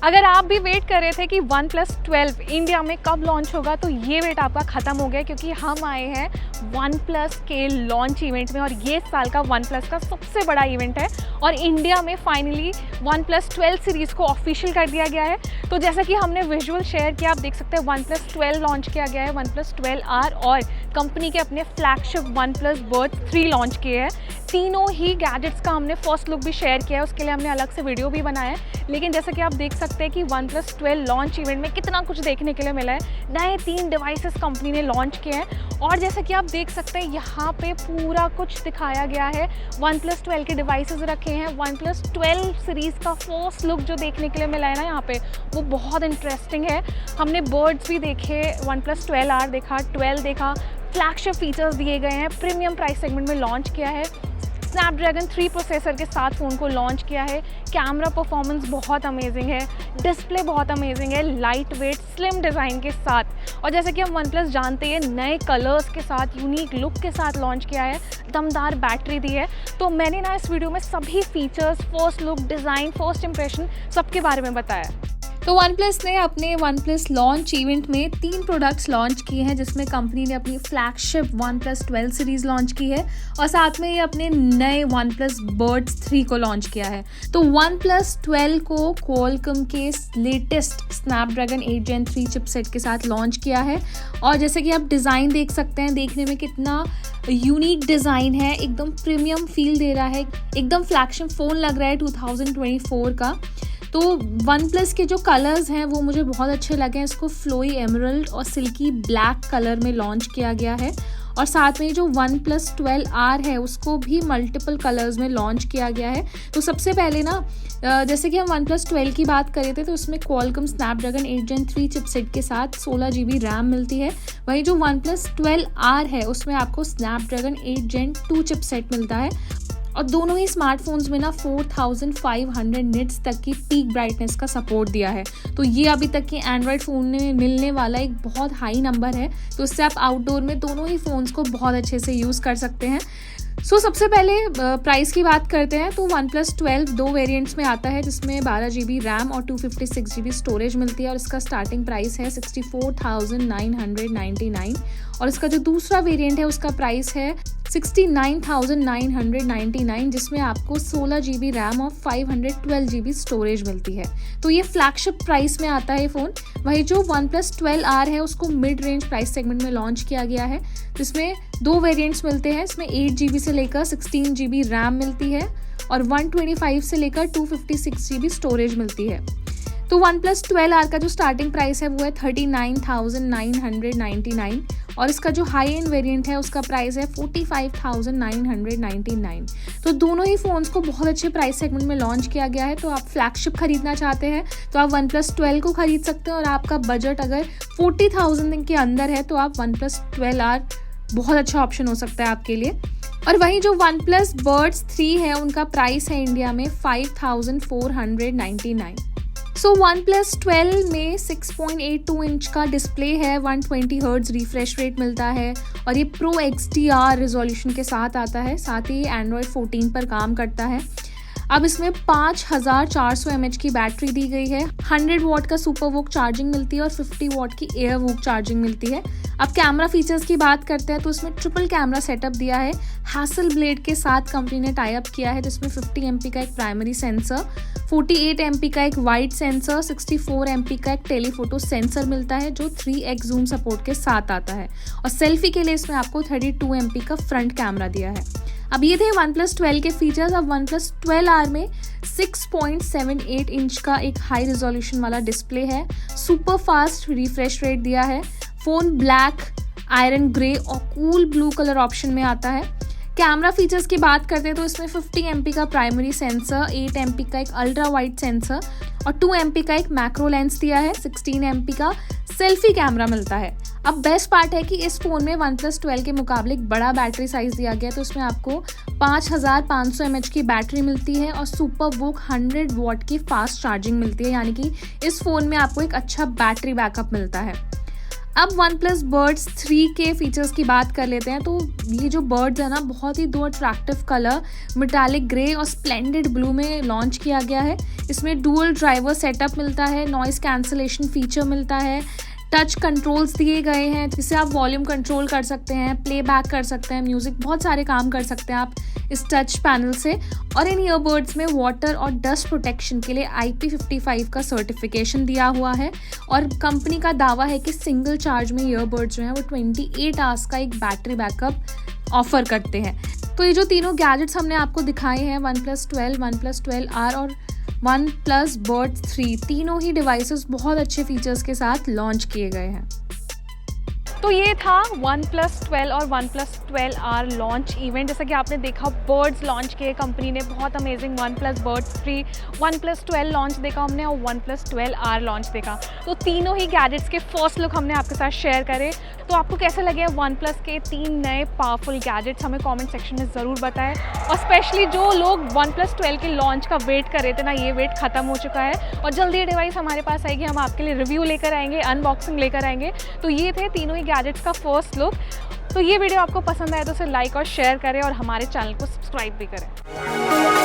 अगर आप भी वेट कर रहे थे कि OnePlus 12 इंडिया में कब लॉन्च होगा, तो ये वेट आपका ख़त्म हो गया, क्योंकि हम आए हैं OnePlus के लॉन्च इवेंट में और ये साल का OnePlus का सबसे बड़ा इवेंट है और इंडिया में फाइनली OnePlus 12 सीरीज़ को ऑफिशियल कर दिया गया है। तो जैसा कि हमने विजुअल शेयर किया, आप देख सकते हैं OnePlus 12 लॉन्च किया गया है, OnePlus 12R और कंपनी के अपने फ्लैगशिप OnePlus Buds 3 लॉन्च किए हैं। तीनों ही गैजेट्स का हमने फर्स्ट लुक भी शेयर किया है, उसके लिए हमने अलग से वीडियो भी बनाया है। लेकिन जैसा कि आप देख सकते हैं कि OnePlus 12 लॉन्च इवेंट में कितना कुछ देखने के लिए मिला है। नए 3 डिवाइसेस कंपनी ने लॉन्च किए हैं और जैसा कि आप देख सकते हैं यहाँ पे पूरा कुछ दिखाया गया है। OnePlus 12 के डिवाइसेस रखे हैं। OnePlus 12 सीरीज़ का फर्स्ट लुक जो देखने के लिए मिला है ना यहाँ पे, वो बहुत इंटरेस्टिंग है। हमने बर्ड्स भी देखे, OnePlus 12R देखा, 12 देखा, फ्लैगशिप फीचर्स दिए गए हैं, प्रीमियम प्राइस सेगमेंट में लॉन्च किया है, स्नैपड्रैगन 3 प्रोसेसर के साथ फ़ोन को लॉन्च किया है। कैमरा परफॉर्मेंस बहुत अमेजिंग है, डिस्प्ले बहुत अमेजिंग है, लाइट वेट स्लिम डिज़ाइन के साथ। और जैसे कि हम OnePlus जानते हैं, नए कलर्स के साथ, यूनिक लुक के साथ लॉन्च किया है, दमदार बैटरी दी है। तो मैंने ना इस वीडियो में सभी features, first look, design, first impression सबके बारे में बताया। तो OnePlus ने अपने OnePlus लॉन्च इवेंट में 3 प्रोडक्ट्स लॉन्च किए हैं, जिसमें कंपनी ने अपनी फ्लैगशिप OnePlus 12 सीरीज़ लॉन्च की है और साथ में ये अपने नए OnePlus Buds 3 को लॉन्च किया है। तो OnePlus 12 को Qualcomm के लेटेस्ट Snapdragon 8 Gen 3 चिपसेट के साथ लॉन्च किया है और जैसे कि आप डिज़ाइन देख सकते हैं, देखने में कितना यूनिक डिज़ाइन है, एकदम प्रीमियम फील दे रहा है, एकदम फ्लैगशिप फ़ोन लग रहा है 2024 का। तो OnePlus के जो कलर्स हैं वो मुझे बहुत अच्छे लगे हैं। इसको फ्लोई एमरल्ड और सिल्की ब्लैक कलर में लॉन्च किया गया है और साथ में जो OnePlus 12R है उसको भी मल्टीपल कलर्स में लॉन्च किया गया है। तो सबसे पहले ना जैसे कि हम OnePlus 12 की बात कर रहे थे, तो उसमें Qualcomm Snapdragon 8 Gen 3 चिपसेट के साथ 16GB रैम मिलती है। वहीं जो OnePlus 12R है उसमें आपको Snapdragon 8 Gen 2 चिपसेट मिलता है और दोनों ही स्मार्टफोन्स में ना 4500 निट्स तक की पीक ब्राइटनेस का सपोर्ट दिया है। तो ये अभी तक की एंड्रॉयड फ़ोन में मिलने वाला एक बहुत हाई नंबर है। तो इससे आप आउटडोर में दोनों ही फ़ोन्स को बहुत अच्छे से यूज़ कर सकते हैं। सबसे पहले प्राइस की बात करते हैं। तो OnePlus 12 2 वेरिएंट्स में आता है, जिसमें 12GB रैम और 256GB स्टोरेज मिलती है और इसका स्टार्टिंग प्राइस है 64,999 और इसका जो दूसरा वेरिएंट है उसका प्राइस है 69,999, जिसमें आपको 16GB रैम और 512GB स्टोरेज मिलती है। तो ये फ्लैगशिप प्राइस में आता है फ़ोन। वही जो OnePlus 12R है उसको मिड रेंज प्राइस सेगमेंट में लॉन्च किया गया है, जिसमें 2 वेरिएंट्स मिलते हैं। इसमें 8GB से लेकर 16GB रैम मिलती है और 125 से लेकर 256GB स्टोरेज मिलती है। तो OnePlus 12R का जो स्टार्टिंग प्राइस है वो है 39,999 और इसका जो हाई एंड वेरिएंट है उसका प्राइस है 45,999। तो दोनों ही फ़ोन्स को बहुत अच्छे प्राइस सेगमेंट में लॉन्च किया गया है। तो आप फ्लैगशिप खरीदना चाहते हैं तो आप OnePlus 12 को खरीद सकते हैं और आपका बजट अगर 40,000 के अंदर है तो आप OnePlus 12R बहुत अच्छा ऑप्शन हो सकता है आपके लिए। और वहीं जो OnePlus Buds 3 है उनका प्राइस है इंडिया में 5,499। OnePlus 12 में 6.82 इंच का डिस्प्ले है, 120 हर्ट्ज रिफ्रेश रेट मिलता है और ये Pro XDR रिजोल्यूशन के साथ आता है। साथ ही Android 14 पर काम करता है। अब इसमें 5400 mAh की बैटरी दी गई है, 100 वॉट का सुपर वॉक चार्जिंग मिलती है और 50 वॉट की एयर वॉक चार्जिंग मिलती है। अब कैमरा फीचर्स की बात करते हैं तो इसमें ट्रिपल कैमरा सेटअप दिया है। हैसलब्लेड के साथ कंपनी ने टाई अप किया है, जिसमें 50 MP का एक प्राइमरी सेंसर, 48 MP का एक वाइड सेंसर, 64 MP का एक टेलीफोटो सेंसर मिलता है जो 3x जूम सपोर्ट के साथ आता है और सेल्फी के लिए इसमें आपको 32 MP का फ्रंट कैमरा दिया है। अब ये थे OnePlus 12 के फीचर्स। अब OnePlus 12R में 6.78 इंच का एक हाई रिजोल्यूशन वाला डिस्प्ले है, सुपर फास्ट रिफ्रेश रेट दिया है, फ़ोन ब्लैक, आयरन ग्रे और कूल ब्लू कलर ऑप्शन में आता है। कैमरा फीचर्स की बात करते हैं तो इसमें 50 MP का प्राइमरी सेंसर, 8 MP का एक अल्ट्रा वाइड सेंसर और 2 MP का एक मैक्रो लेंस दिया है, 16 MP का सेल्फी कैमरा मिलता है। अब बेस्ट पार्ट है कि इस फ़ोन में OnePlus 12 के मुकाबले एक बड़ा बैटरी साइज़ दिया गया है। तो इसमें आपको 5500 mAh की बैटरी मिलती है और सुपर वॉक 100 वॉट की फास्ट चार्जिंग मिलती है, यानी कि इस फ़ोन में आपको एक अच्छा बैटरी बैकअप मिलता है। अब OnePlus Buds 3 के फीचर्स की बात कर लेते हैं। तो ये जो बर्ड्स है ना, बहुत ही दो अट्रैक्टिव कलर मेटालिक ग्रे और स्प्लेंडेड ब्लू में लॉन्च किया गया है। इसमें डुअल ड्राइवर सेटअप मिलता है, नॉइस कैंसलेशन फीचर मिलता है, टच कंट्रोल्स दिए गए हैं जिससे आप वॉल्यूम कंट्रोल कर सकते हैं, प्लेबैक कर सकते हैं म्यूज़िक, बहुत सारे काम कर सकते हैं आप इस टच पैनल से। और इन ईयरबड्स में वाटर और डस्ट प्रोटेक्शन के लिए IP55 का सर्टिफिकेशन दिया हुआ है और कंपनी का दावा है कि सिंगल चार्ज में ईयरबड्स जो हैं वो 28 आवर्स का एक बैटरी बैकअप ऑफर करते हैं। तो ये जो तीनों गैजेट्स हमने आपको दिखाए हैं, OnePlus 12, OnePlus 12R और OnePlus Buds 3, तीनों ही डिवाइसेस बहुत अच्छे फीचर्स के साथ लॉन्च किए गए हैं। तो ये था OnePlus 12 और OnePlus 12R लॉन्च इवेंट। जैसा कि आपने देखा, बर्ड्स लॉन्च किए कंपनी ने, बहुत amazing. OnePlus Buds 3, OnePlus 12 launch देखा हमने और OnePlus 12R लॉन्च देखा। तो तीनों ही गैजेट्स के फर्स्ट लुक हमने आपके साथ शेयर करे। तो आपको कैसे लगे OnePlus के 3 नए पावरफुल गैजेट्स, हमें कमेंट सेक्शन में ज़रूर बताएं। और स्पेशली जो लोग OnePlus 12 के लॉन्च का वेट कर रहे थे ना, ये वेट ख़त्म हो चुका है और जल्दी ये डिवाइस हमारे पास आएगी। हम आपके लिए रिव्यू लेकर आएंगे, अनबॉक्सिंग लेकर आएंगे। तो ये थे तीनों ही गैजेट्स का फर्स्ट लुक। तो ये वीडियो आपको पसंद आए तो उसे लाइक और शेयर करें और हमारे चैनल को सब्सक्राइब भी करें।